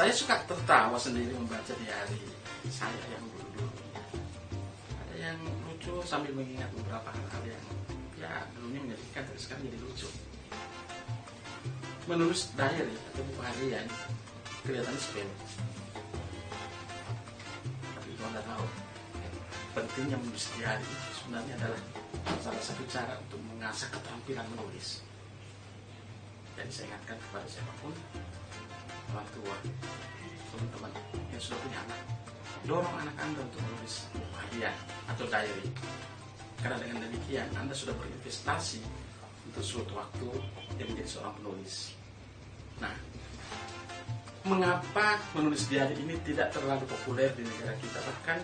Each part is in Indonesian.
Saya suka tertawa sendiri membaca diari saya yang dulu-dulu. Ada yang lucu sambil mengingat beberapa hal-hal yang ya dulunya menyedihkan, tapi sekarang jadi lucu. Menulis diary atau buku harian kelihatannya sepele, tapi kalau Anda tahu pentingnya menulis diary sebenarnya adalah salah satu cara untuk mengasah keterampilan menulis. Jadi saya ingatkan kepada siapapun, orang tua, teman-teman yang sudah punya anak, dorong anak Anda untuk menulis buku harian atau diary. Karena dengan demikian Anda sudah berinvestasi untuk suatu waktu yang menjadi seorang penulis. Nah, mengapa menulis diary ini tidak terlalu populer di negara kita? Bahkan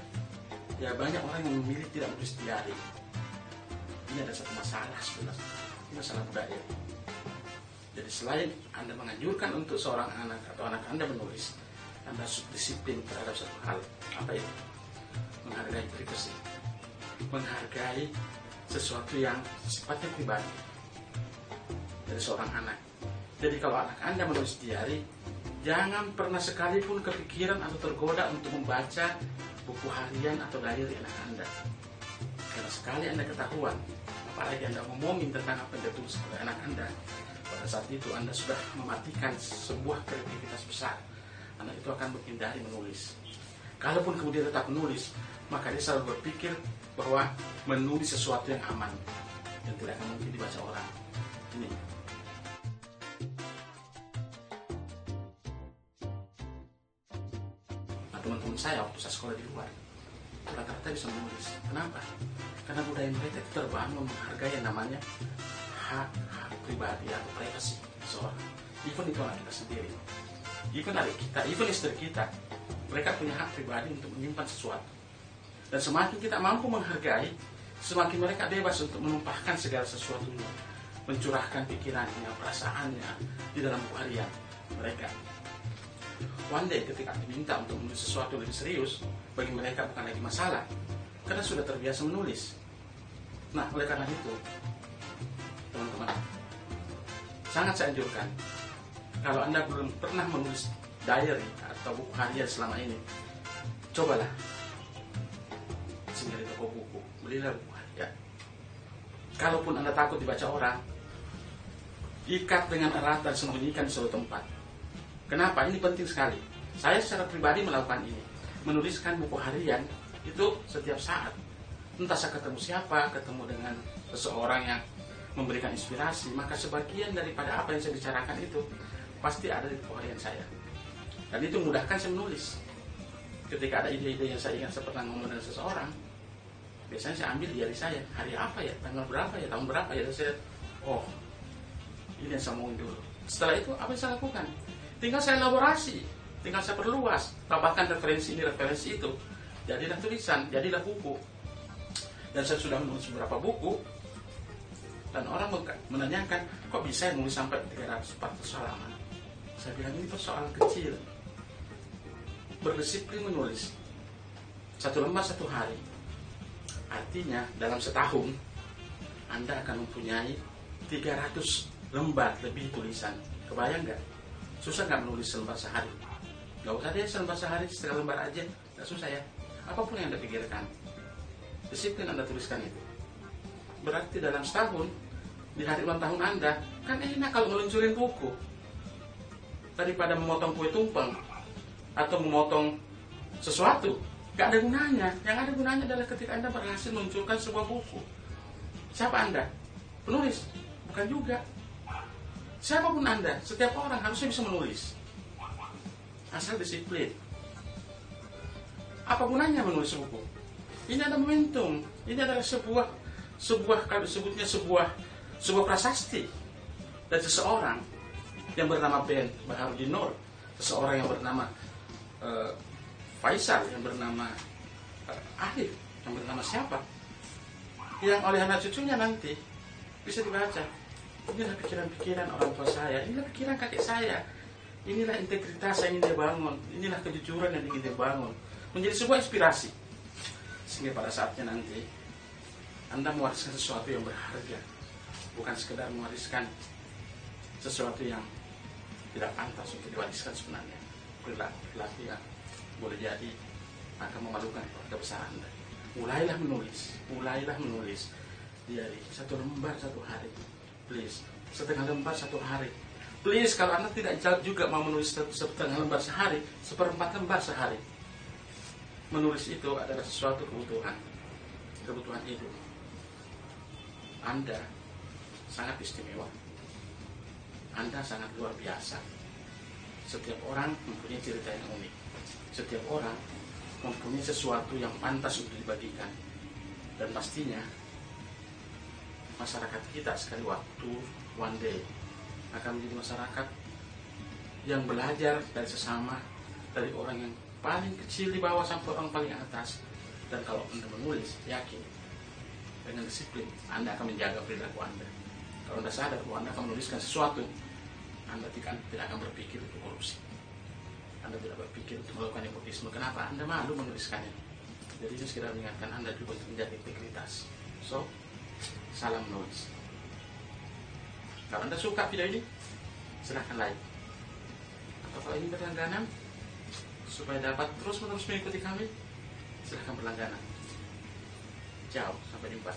ya banyak orang yang memilih tidak menulis diary. Ini ada satu masalah sebenarnya, ini masalah budaya. Jadi selain Anda menganjurkan untuk seorang anak atau anak Anda menulis, Anda harus disiplin terhadap satu hal. Apa itu? Menghargai privasi, menghargai sesuatu yang sifatnya pribadi dari seorang anak. Jadi kalau anak Anda menulis diary, jangan pernah sekalipun kepikiran atau tergoda untuk membaca buku harian atau diary anak Anda. Karena sekali Anda ketahuan, apalagi Anda ngomongin tentang apa yang ditulis oleh anak Anda, pada saat itu Anda sudah mematikan sebuah kreativitas besar. Anak itu akan menghindari menulis. Kalaupun kemudian tetap menulis, maka dia selalu berpikir bahwa menulis sesuatu yang aman yang tidak akan mungkin dibaca orang. Ini. Nah, teman-teman saya waktu saya sekolah di luar, rata-rata bisa menulis. Kenapa? Karena budaya mereka itu terbangun menghargai yang namanya hak pribadi atau privasi seorang. Even itu anak kita sendiri, even adik kita, even istri kita, mereka punya hak pribadi untuk menyimpan sesuatu. Dan semakin kita mampu menghargai, semakin mereka bebas untuk menumpahkan segala sesuatunya, mencurahkan pikirannya, perasaannya di dalam buku harian mereka. One day ketika diminta untuk menulis sesuatu lebih serius, bagi mereka bukan lagi masalah, karena sudah terbiasa menulis. Nah, oleh karena itu, teman-teman, sangat saya anjurkan, kalau Anda belum pernah menulis diary atau buku harian selama ini, cobalah singgah di toko buku, belilah buku harian. Kalaupun Anda takut dibaca orang, ikat dengan erat dan sembunyikan di suatu tempat. Kenapa? Ini penting sekali. Saya secara pribadi melakukan ini, menuliskan buku harian itu setiap saat. Entah saya ketemu siapa, ketemu dengan seseorang yang memberikan inspirasi, maka sebagian daripada apa yang saya bicarakan itu pasti ada di buku harian saya. Dan itu memudahkan saya menulis. Ketika ada ide-ide yang saya ingat saya pernah ngomong dengan seseorang, biasanya saya ambil diary saya, hari apa ya, tanggal berapa ya, tahun berapa ya, dan saya, oh, ini yang saya omongin dulu. Setelah itu apa yang saya lakukan? Tinggal saya elaborasi, tinggal saya perluas, tambahkan referensi ini, referensi itu, jadilah tulisan, jadilah buku. Dan saya sudah menulis beberapa buku, dan orang menanyakan, kok bisa yang menulis sampai 300-400 halaman? Saya bilang, ini persoalan kecil. Berdisiplin menulis 1 lembar 1 hari. Artinya dalam setahun Anda akan mempunyai 300 lembar lebih tulisan. Kebayang nggak? Susah nggak menulis selembar sehari? Nggak usah deh selembar sehari, setengah lembar aja. Nggak susah ya. Apapun yang Anda pikirkan, disiplin Anda tuliskan itu. Berarti dalam setahun, di hari ulang tahun Anda, kan enak kalau meluncurin buku. Daripada memotong kue tumpeng atau memotong sesuatu, gak ada gunanya. Yang ada gunanya adalah ketika Anda berhasil memunculkan sebuah buku. Siapa Anda? Penulis? Bukan juga. Siapapun Anda, setiap orang harusnya bisa menulis, asal disiplin. Apa gunanya menulis buku? Ini ada momentum. Ini adalah sebuah kalau disebutnya sebuah prasasti dari seseorang yang bernama Ben Baharudin Nur, seseorang yang bernama Faisal, yang bernama Arif, yang bernama siapa, yang oleh anak cucunya nanti bisa dibaca. Inilah pikiran-pikiran orang tua saya, inilah pikiran kakek saya, inilah integritas yang ingin dia bangun, inilah kejujuran yang ingin dia bangun, menjadi sebuah inspirasi. Sehingga pada saatnya nanti Anda mewariskan sesuatu yang berharga, bukan sekedar mewariskan sesuatu yang tidak pantas untuk diwariskan sebenarnya. perilaku yang boleh jadi akan memalukan keluarga besar Anda. Mulailah menulis diary, 1 lembar 1 hari, please, 1/2 lembar 1 hari, please. Kalau Anda tidak juga mau menulis 1/2 lembar sehari, 1/4 lembar sehari. Menulis itu adalah sesuatu kebutuhan hidup. Anda sangat istimewa, Anda sangat luar biasa. Setiap orang mempunyai cerita yang unik, setiap orang mempunyai sesuatu yang pantas untuk dibagikan. Dan pastinya masyarakat kita sekali waktu one day akan menjadi masyarakat yang belajar dari sesama, dari orang yang paling kecil di bawah sampai orang paling atas. Dan kalau Anda menulis, yakin dengan disiplin Anda akan menjaga perilaku Anda. Kalau Anda sadar bahwa Anda akan menuliskan sesuatu, Anda tidak akan berpikir untuk korupsi, Anda tidak berpikir untuk melakukan nepotisme. Kenapa? Anda malu menuliskannya. Jadi ini sekedar mengingatkan Anda juga untuk menjaga integritas. So, salam menulis. Kalau Anda suka video ini, silahkan like. Atau kalau ingin berlangganan supaya dapat terus-menerus mengikuti kami, silahkan berlangganan. Ciao, sampai jumpa.